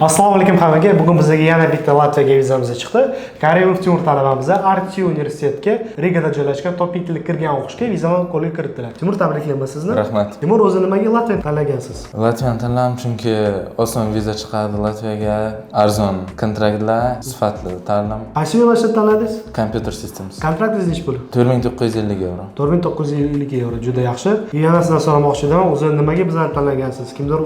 Assalomu alaykum hammaga. Bugun bizga yana bitta Latviyaga vizamiz chiqdi. Karimov Timur talabamiz RT universitetga Rigada joylashgan top 2 yillik kirgan o'qishga vizani qo'lga kiritdilar. Timur, tabriklayman sizni. Rahmat. Timur, o'zi nimaga Latviya tanlagansiz? Latviyani tanladim chunki oson viza chiqadi Latviyaga, arzon kontraktlar, sifatli ta'lim. Qaysi universitet tanladingiz? Computer Systems. Kontraktingiz necha pul? 4950 euro. 4950 euro, juda yaxshi. Yana sizdan so'ramoqchi edim, o'zi nimaga bizani tanlagansiz? Kimdir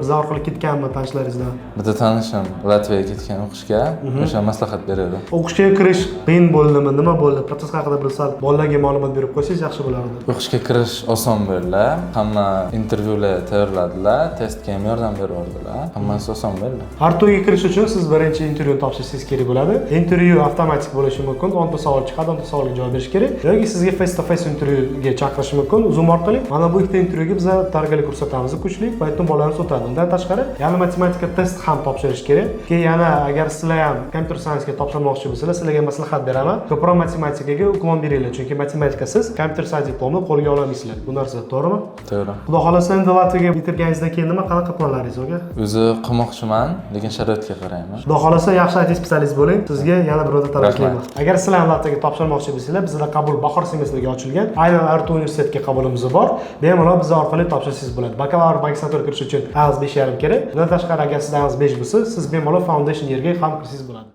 biz orqali ketganmi tanishlaringizdan? Bitta tanishim Latviyaga ketgan o'qishga, o'sha maslahat beradi. O'qishga kirish qiyin bo'ldimi? Nima bo'ldi? Protsess haqida bilsam, bolalarga ma'lumot berib qo'ysangiz yaxshi bo'lardi. O'qishga kirish oson bo'ldi. Hamma intervyular tayyorladilar, testga ham yordam berdilar. Hammasi oson bo'ldi. Arto'ga kirish uchun siz birinchi intervyuni topshirishingiz kerak bo'ladi. Intervyu avtomatik bo'lishi mumkin. 10 ta savol chiqadi, 10 ta savolga javob berish kerak. Yoki sizga face to face intervyuga chaqirish mumkin Zoom orqali. Mana bu ikkita intervyuga biz tayyorgarlik ko'rsatamiz, kuchli, poyatdan bolalarimiz o'tadi. Undan tashqari, yana matematika test ham topshirish kerak. Keyin yana agar sizlar ham computer science ga topshirmoqchi bo'lsangiz, sizlarga maslahat beraman. Ko'proq matematikaga uklon beringlar, chunki matematikasiz computer science diplomini qo'lga ololmaysizlar. Bu narsa to'g'rimi? To'g'ri. Xudo xolasa endi Latviyaga bitirganingizdan keyin nima qanaqa planlaringiz bor? O'zi qilmoqchiman, lekin sharoitga qarayman. Xudo xolasa yaxshi IT spetsialist bo'ling. Sizga yana bir marta tabriklayman. Agar sizlar ham Latviyaga topshirmoqchi bo'lsanglar, bizda qabul bahor semestriga ochilgan. Aynan RT universitetga qabulimiz bor. Bemalol biz orqali topshirsangiz bo'ladi. Bakalavr magistratura kirish uchun IELTS 5.5 kerak. Bundan tashqari agar sizda IELTS 5 bo'lsa, siz bemalol foundation yerga ham kirsangiz bo'ladi.